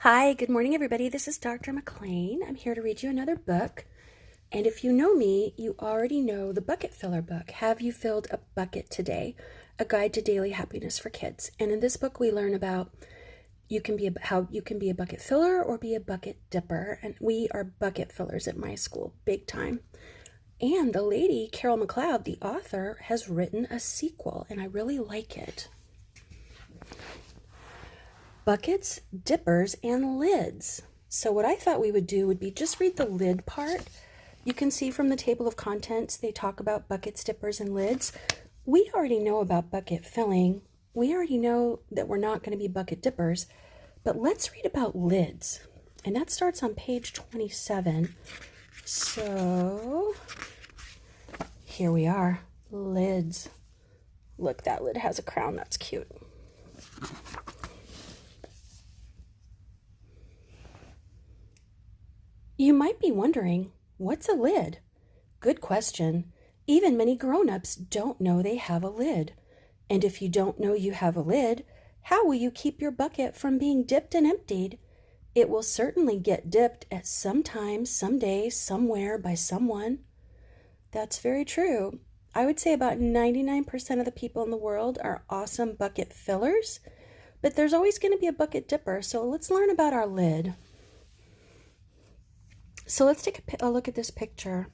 Hi, good morning, everybody. This is Dr. McClain. I'm here to read you another book. And if you know me, you already know the bucket filler book. Have you filled a bucket today? A guide to daily happiness for kids. And in this book, we learn about how you can be a bucket filler or be a bucket dipper. And we are bucket fillers at my school, big time. And the lady, Carol McLeod, the author, has written a sequel, and I really like it. Buckets, dippers, and lids. So what I thought we would do would be just read the lid part. You can see from the table of contents, they talk about buckets, dippers, and lids. We already know about bucket filling. We already know that we're not going to be bucket dippers, but let's read about lids. And that starts on page 27. So here we are, lids. Look, that lid has a crown. That's cute. You might be wondering, what's a lid? Good question. Even many grown-ups don't know they have a lid. And if you don't know you have a lid, how will you keep your bucket from being dipped and emptied? It will certainly get dipped at some time, someday, somewhere by someone. That's very true. I would say about 99% of the people in the world are awesome bucket fillers, but there's always going to be a bucket dipper, so let's learn about our lid. So let's take a look at this picture.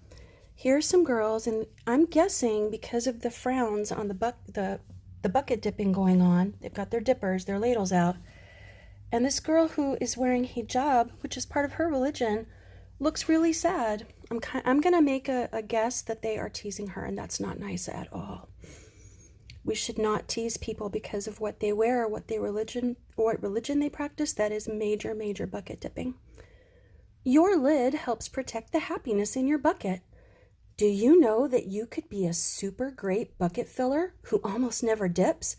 Here are some girls, and I'm guessing because of the frowns on the bucket dipping going on, they've got their dippers, their ladles out. And this girl who is wearing hijab, which is part of her religion, looks really sad. I'm going to make a guess that they are teasing her, and that's not nice at all. We should not tease people because of what they wear or what religion they practice. That is major, major bucket dipping. Your lid helps protect the happiness in your bucket. Do you know that you could be a super great bucket filler who almost never dips,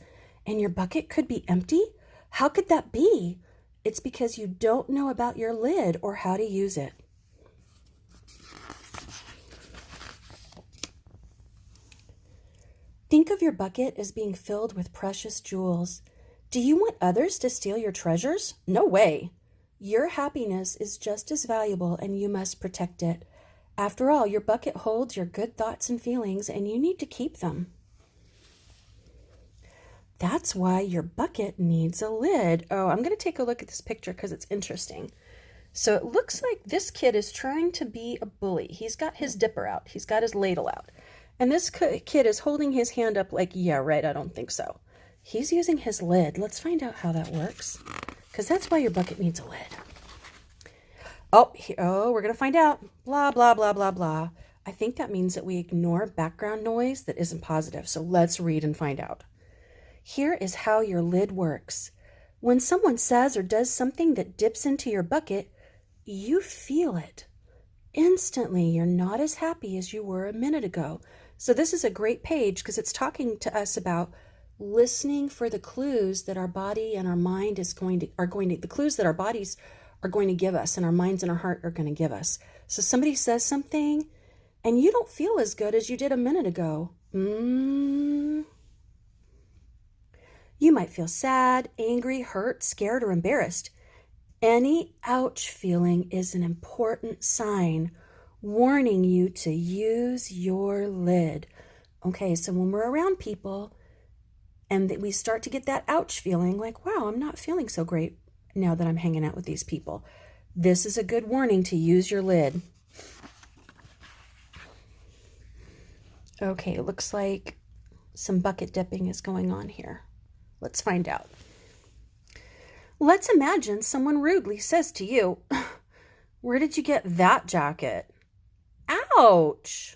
and your bucket could be empty? How could that be? It's because you don't know about your lid or how to use it. Think of your bucket as being filled with precious jewels. Do you want others to steal your treasures? No way. Your happiness is just as valuable, and you must protect it. After all, your bucket holds your good thoughts and feelings, and you need to keep them. That's why your bucket needs a lid. Oh, I'm going to take a look at this picture because it's interesting. So it looks like this kid is trying to be a bully. He's got his dipper out. He's got his ladle out. And this kid is holding his hand up like, yeah, right, I don't think so. He's using his lid. Let's find out how that works, because that's why your bucket needs a lid. Oh, we're going to find out. Blah, blah, blah, blah, blah. I think that means that we ignore background noise that isn't positive. So let's read and find out. Here is how your lid works. When someone says or does something that dips into your bucket, you feel it. Instantly, you're not as happy as you were a minute ago. So this is a great page because it's talking to us about listening for the clues that our body and our mind the clues that our bodies are going to give us, and our minds and our heart are going to give us. So somebody says something and you don't feel as good as you did a minute ago. You might feel sad, angry, hurt, scared, or embarrassed. Any ouch feeling is an important sign warning you to use your lid. Okay, so when we're around people and we start to get that ouch feeling, like, wow, I'm not feeling so great now that I'm hanging out with these people, this is a good warning to use your lid. Okay, it looks like some bucket dipping is going on here. Let's find out. Let's imagine someone rudely says to you, "Where did you get that jacket?" Ouch!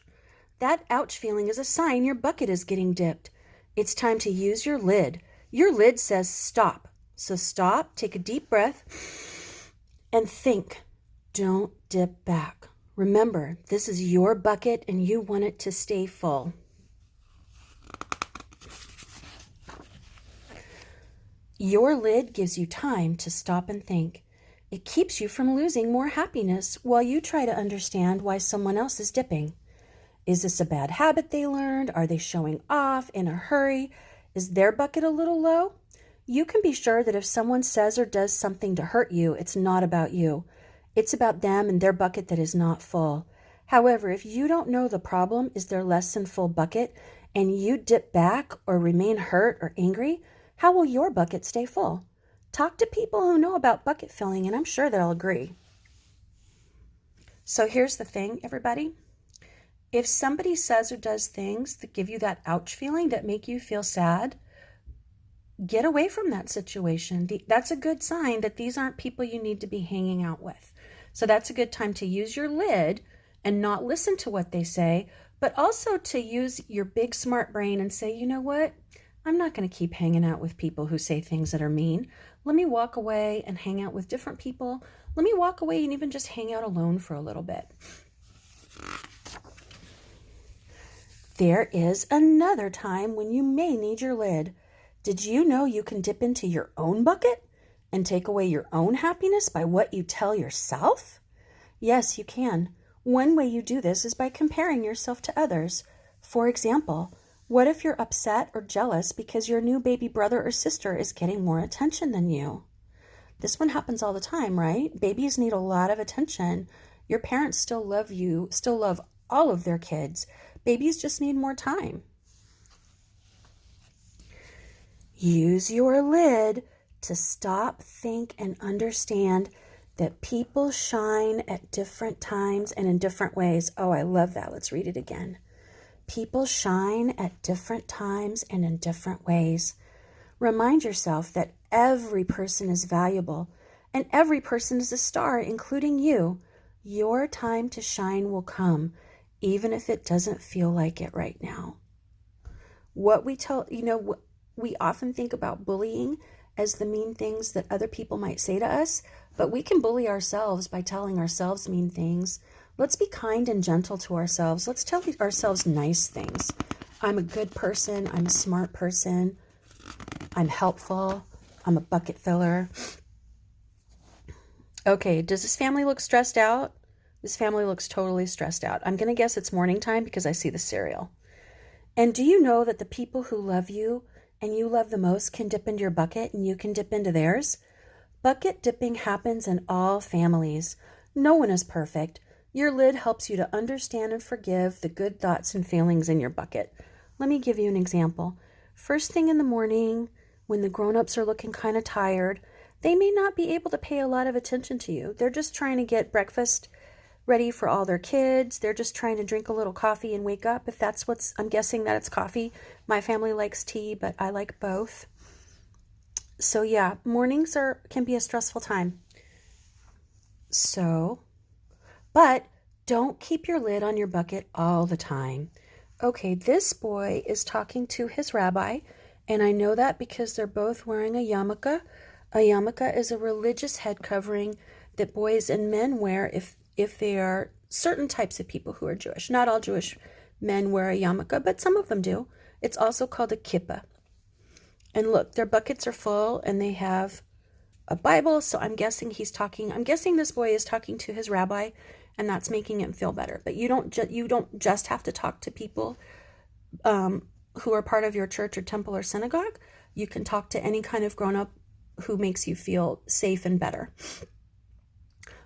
That ouch feeling is a sign your bucket is getting dipped. It's time to use your lid. Your lid says stop. So stop, take a deep breath, and think. Don't dip back. Remember, this is your bucket and you want it to stay full. Your lid gives you time to stop and think. It keeps you from losing more happiness while you try to understand why someone else is dipping. Is this a bad habit they learned? Are they showing off in a hurry? Is their bucket a little low? You can be sure that if someone says or does something to hurt you, it's not about you. It's about them and their bucket that is not full. However, if you don't know the problem is their less than full bucket and you dip back or remain hurt or angry, how will your bucket stay full? Talk to people who know about bucket filling and I'm sure they'll agree. So here's the thing, everybody. If somebody says or does things that give you that ouch feeling, that make you feel sad, get away from that situation. That's a good sign that these aren't people you need to be hanging out with. So that's a good time to use your lid and not listen to what they say, but also to use your big smart brain and say, you know what? I'm not going to keep hanging out with people who say things that are mean. Let me walk away and hang out with different people. Let me walk away and even just hang out alone for a little bit. There is another time when you may need your lid. Did you know you can dip into your own bucket and take away your own happiness by what you tell yourself? Yes, you can. One way you do this is by comparing yourself to others. For example, what if you're upset or jealous because your new baby brother or sister is getting more attention than you? This one happens all the time, right? Babies need a lot of attention. Your parents still love you, still love all of their kids. Babies just need more time. Use your lid to stop, think, and understand that people shine at different times and in different ways. Oh, I love that. Let's read it again. People shine at different times and in different ways. Remind yourself that every person is valuable and every person is a star, including you. Your time to shine will come, even if it doesn't feel like it right now. We often think about bullying as the mean things that other people might say to us, but we can bully ourselves by telling ourselves mean things. Let's be kind and gentle to ourselves. Let's tell ourselves nice things. I'm a good person. I'm a smart person. I'm helpful. I'm a bucket filler. Okay, does this family look stressed out? This family looks totally stressed out. I'm going to guess it's morning time because I see the cereal. And do you know that the people who love you and you love the most can dip into your bucket and you can dip into theirs? Bucket dipping happens in all families. No one is perfect. Your lid helps you to understand and forgive the good thoughts and feelings in your bucket. Let me give you an example. First thing in the morning, when the grown-ups are looking kind of tired, they may not be able to pay a lot of attention to you. They're just trying to get breakfast ready for all their kids. They're just trying to drink a little coffee and wake up. If that's I'm guessing that it's coffee. My family likes tea, but I like both. So yeah, mornings can be a stressful time. But don't keep your lid on your bucket all the time. Okay, this boy is talking to his rabbi, and I know that because they're both wearing a yarmulke. A yarmulke is a religious head covering that boys and men wear if they are certain types of people who are Jewish. Not all Jewish men wear a yarmulke, but some of them do. It's also called a kippah. And look, their buckets are full and they have a Bible, so I'm guessing this boy is talking to his rabbi, and that's making him feel better. But you don't just have to talk to people who are part of your church or temple or synagogue. You can talk to any kind of grown-up who makes you feel safe and better.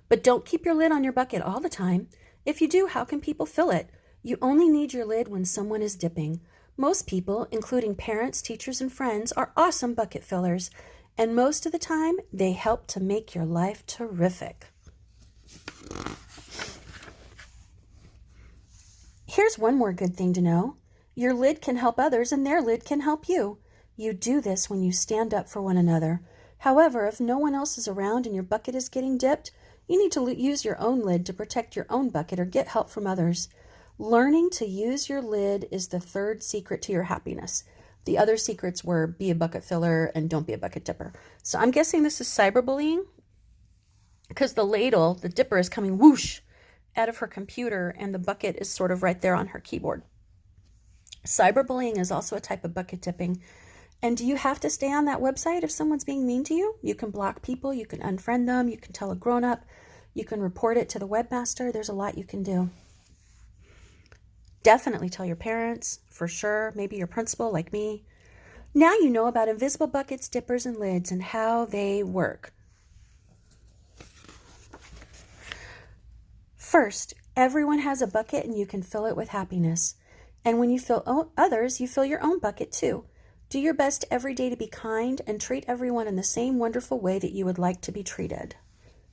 But don't keep your lid on your bucket all the time. If you do, how can people fill it? You only need your lid when someone is dipping. Most people, including parents, teachers, and friends, are awesome bucket fillers, and most of the time, they help to make your life terrific. Here's one more good thing to know. Your lid can help others, and their lid can help you. You do this when you stand up for one another. However, if no one else is around and your bucket is getting dipped, you need to use your own lid to protect your own bucket or get help from others. Learning to use your lid is the third secret to your happiness. The other secrets were be a bucket filler and don't be a bucket dipper. So I'm guessing this is cyberbullying because the dipper is coming whoosh out of her computer and the bucket is sort of right there on her keyboard. Cyberbullying is also a type of bucket dipping. And do you have to stay on that website if someone's being mean to you? You can block people, you can unfriend them, you can tell a grown-up, you can report it to the webmaster. There's a lot you can do. Definitely tell your parents, for sure, maybe your principal like me. Now you know about invisible buckets, dippers, and lids and how they work. First, everyone has a bucket and you can fill it with happiness. And when you fill others, you fill your own bucket too. Do your best every day to be kind and treat everyone in the same wonderful way that you would like to be treated.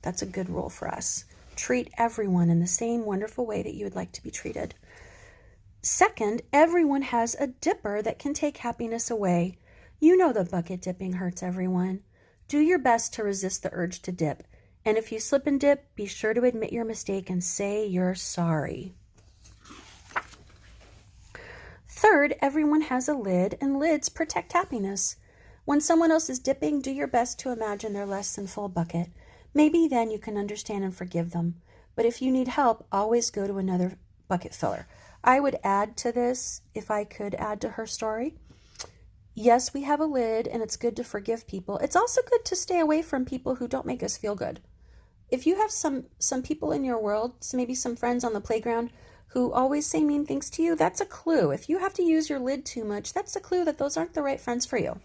That's a good rule for us. Treat everyone in the same wonderful way that you would like to be treated. Second, everyone has a dipper that can take happiness away. You know that bucket dipping hurts everyone. Do your best to resist the urge to dip. And if you slip and dip, be sure to admit your mistake and say you're sorry. Third, everyone has a lid, and lids protect happiness. When someone else is dipping, do your best to imagine their less than full bucket. Maybe then you can understand and forgive them. But if you need help, always go to another bucket filler. I would add to this, if I could add to her story. Yes, we have a lid, and it's good to forgive people. It's also good to stay away from people who don't make us feel good. If you have some people in your world, maybe some friends on the playground who always say mean things to you, that's a clue. If you have to use your lid too much, that's a clue that those aren't the right friends for you.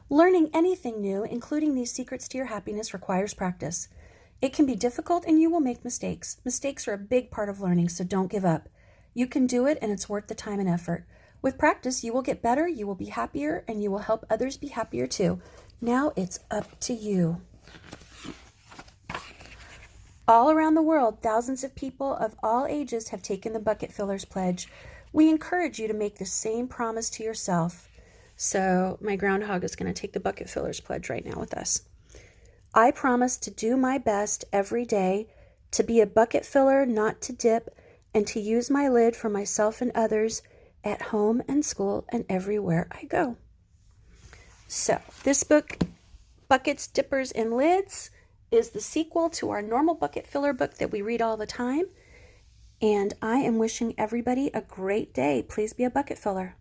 Learning anything new, including these secrets to your happiness, requires practice. It can be difficult and you will make mistakes. Mistakes are a big part of learning, so don't give up. You can do it and it's worth the time and effort. With practice, you will get better, you will be happier, and you will help others be happier too. Now it's up to you. All around the world, thousands of people of all ages have taken the Bucket Fillers Pledge. We encourage you to make the same promise to yourself. So my groundhog is going to take the Bucket Fillers Pledge right now with us. I promise to do my best every day, to be a bucket filler, not to dip, and to use my lid for myself and others at home and school and everywhere I go. So this book, Buckets, Dippers, and Lids, is the sequel to our normal bucket filler book that we read all the time. And I am wishing everybody a great day. Please be a bucket filler.